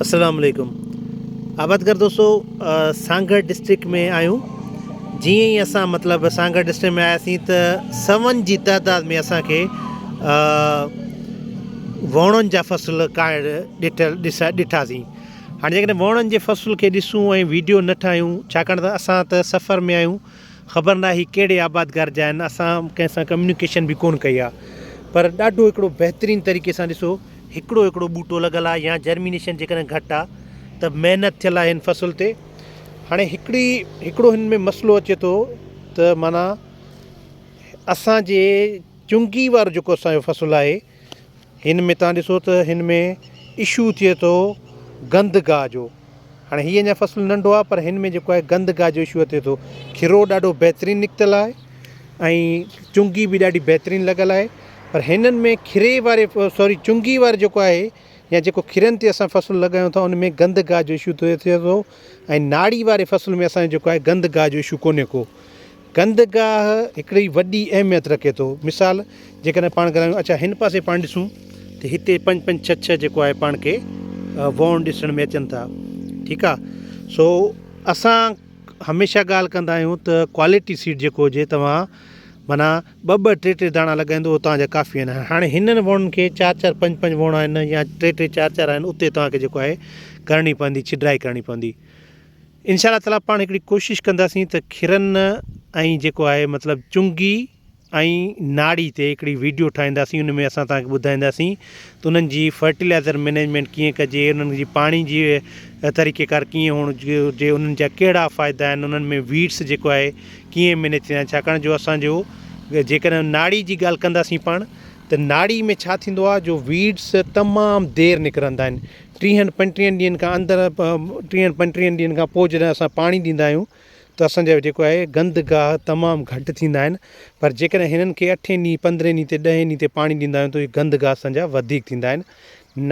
अस्सलाम वालेकुम। आबादगर दोस्तों, सांगड़ डिस्ट्रिक्ट में आयूं। जीअं ई असां मतिलबु सांगड़ डिस्ट्रिक्ट में आयासीं त सवनि जी तइदाद में असांखे वणनि जा फ़सुल ॾिठासीं। हाणे जेकॾहिं वणनि जे फ़सुल खे ॾिसूं ऐं वीडियो न ठाहियूं, छाकाणि त असां त सफ़र में आहियूं, ख़बर न आहे ही कहिड़े आबादगार जा आहिनि, असां कंहिंसां कम्यूनिकेशन बि कोन कई आहे। पर ॾाढो हिकिड़ो बहितरीनु तरीक़े सां ॾिसो, हिकिड़ो ॿूटो लॻल आहे या जर्मिनेशन जेकॾहिं घटि आहे त महिनत थियल आहे हिन फ़सुल ते। हाणे हिकिड़ो हिन में मसइलो अचे थो त माना असांजे चुंगी वारो जेको असांजो फ़सुलु आहे, हिन में तव्हां ॾिसो त हिन में इशू थिए थो गंदगाह जो। हाणे हीअं अञा फ़सुलु नंढो आहे, पर हिन में जेको आहे गंदगाह जो इशू थिए थो। खीरो ॾाढो बहितरीनु निकितल आहे ऐं चुंगी बि ॾाढी बहितरीनु लॻल आहे, पर हिननि में चुंगी वारे जेको आहे या जेको खीरनि ते असां फ़सुलु लॻायूं था, उन में गंदगाह जो इशू थिए थो। ऐं नाड़ी वारे फ़सुल में असांजो जेको आहे गंदगाह जो इशू कोन्हे को। गंदगाह हिकिड़ी वॾी अहमियत रखे थो। मिसाल जेकॾहिं पाण ॻाल्हायूं, अच्छा हिन पासे पाण ॾिसूं त हिते 5-5, 6 जेको आहे पाण खे वण ॾिसण में अचनि था। ठीकु आहे। सो असां हमेशह ॻाल्हि कंदा आहियूं त क्वालिटी सीड जेको हुजे, तव्हां माना 2-2, 3-3 दाणा लॻाईंदो, तव्हांजा काफ़ी आहिनि। हाणे हिननि वणनि खे 4-4, 5-5 वण आहिनि या 3-3, 4-4 आहिनि, उते तव्हांखे जेको आहे करणी पवंदी, छिडाई करणी पवंदी। इंशा अल्लाह ताला पाण हिकिड़ी कोशिशि कंदासीं त खीरनि ऐं जेको आहे मतिलबु चुंगी ऐं नाड़ी ते हिकिड़ी वीडियो ठाहींदासीं। उन में असां तव्हांखे ॿुधाईंदासीं त उन्हनि जी फर्टिलाइज़र मैनेजमेंट कीअं कजे, उन्हनि जी पाणी जी तरीक़ेकार कीअं हुअणु हुजे, उन्हनि जा कहिड़ा फ़ाइदा आहिनि, उन्हनि में वीड्स जेको आहे कीअं मैनेज थींदा आहिनि। छाकाणि जो असांजो जेकॾहिं नाड़ी जी ॻाल्हि कंदासीं पाण, त नाड़ी में छा थींदो आहे, जो वीड्स तमामु देरि निकिरंदा आहिनि। 30-35 ॾींहंनि खां अंदरि 30-35 ॾींहंनि खां पोइ जॾहिं असां पाणी ॾींदा आहियूं त असांजा जेको आहे गंदगाह तमामु घटि थींदा आहिनि। पर जेकॾहिं हिननि खे 8 ॾींहं 15 ॾींहं ते 10 ॾींहं ते पाणी ॾींदा आहियूं त इहे गंदगाह असांजा वधीक थींदा आहिनि।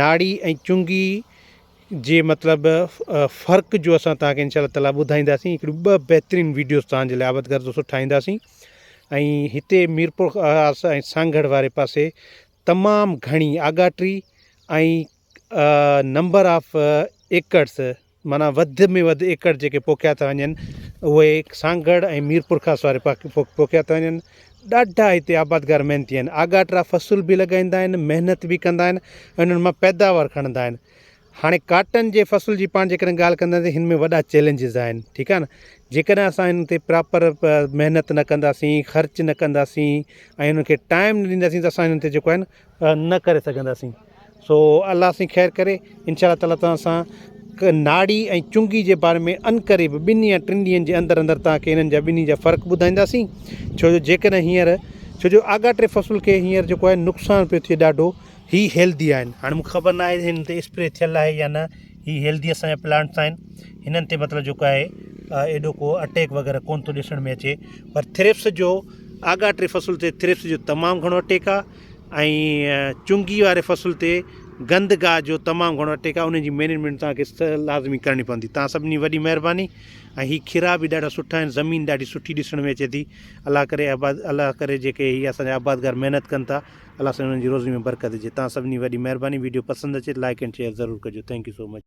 नाड़ी ऐं चुंगी जे मतिलबु फ़र्क़ु जो असां तव्हांखे इंशा अल्लाह ताला ॿुधाईंदासीं। हिकिड़ी 2 बहितरीनु वीडियोज़ तव्हांजे लाइ आबादगार दोस्तों ठाहींदासीं। ऐं हिते मीरपुर ऐं सांगड़ वारे पासे तमामु घणी आगाट्री ऐं नंबर ऑफ एकड़्स, माना वधि में वधि एकड़ जेके पोखिया था वञनि, उहे सांगड़ ऐं मीरपुर ख़ासि वारे पोखिया था वञनि। ॾाढा हिते आबादगार महिनती आहिनि, आगाट्रा फ़सुल बि लॻाईंदा आहिनि, महिनत बि कंदा आहिनि, उन्हनि मां पैदावार खणंदा आहिनि। हाणे काटन जे फ़सुल जी पाण जेकॾहिं ॻाल्हि कंदासीं, हिन में वॾा चैलेंजिस आहिनि। ठीकु आहे न। जेकॾहिं असां हिन ते प्रॉपर महिनत न कंदासीं, ख़र्च न कंदासीं ऐं हुनखे टाइम न ॾींदासीं, त असां हिन ते जेको आहे न करे सघंदासीं। सो अल्लाह सां ख़ैरु करे, इंशा ताला तव्हां सां नाड़ी ऐं चुंगी जे बारे में अनकरीब 2 या 3 ॾींहंनि जे अंदरि तव्हांखे हिननि जा ॿिन्ही जा फ़र्क़ु ॿुधाईंदासीं। छो जो जेकॾहिं छो जो आगाट्रे फ़सुल खे हींअर जेको आहे नुक़सानु पियो थिए ॾाढो, ही हेल्दी आहिनि। हाणे मूंखे ख़बर न आहे हिन ते स्प्रे थियल आहे या न, ही हेल्दी असांजा प्लांट्स आहिनि। हिननि ते मतिलबु जेको आहे एॾो को अटैक वग़ैरह कोन थो ॾिसण में अचे। पर थ्रिप्स जो, आगाट्रे फ़सुल ते थ्रिप्स जो तमामु घणो अटैक आहे ऐं चुंगी वारे फ़सुल ते गंदगाह जो तमामु घणो अटैक आहे। उनजी मैनेजमेंट तव्हांखे लाज़मी करणी पवंदी। तव्हां सभिनी वॾी महिरबानी। ऐं हीअ खीरा बि ॾाढा सुठा आहिनि, ज़मीन ॾाढी सुठी ॾिसण में अचे थी। अल्लाह करे जेके हीअ असांजा आबादगार महिनत कनि था, अल्लाह सां उन्हनि जी रोज़ी में बरकत हुजे। तव्हां सभिनी वॾी महिरबानी। वीडियो पसंदि अचे लाइक एंड शेयर ज़रूरु कजो। Thank you so much.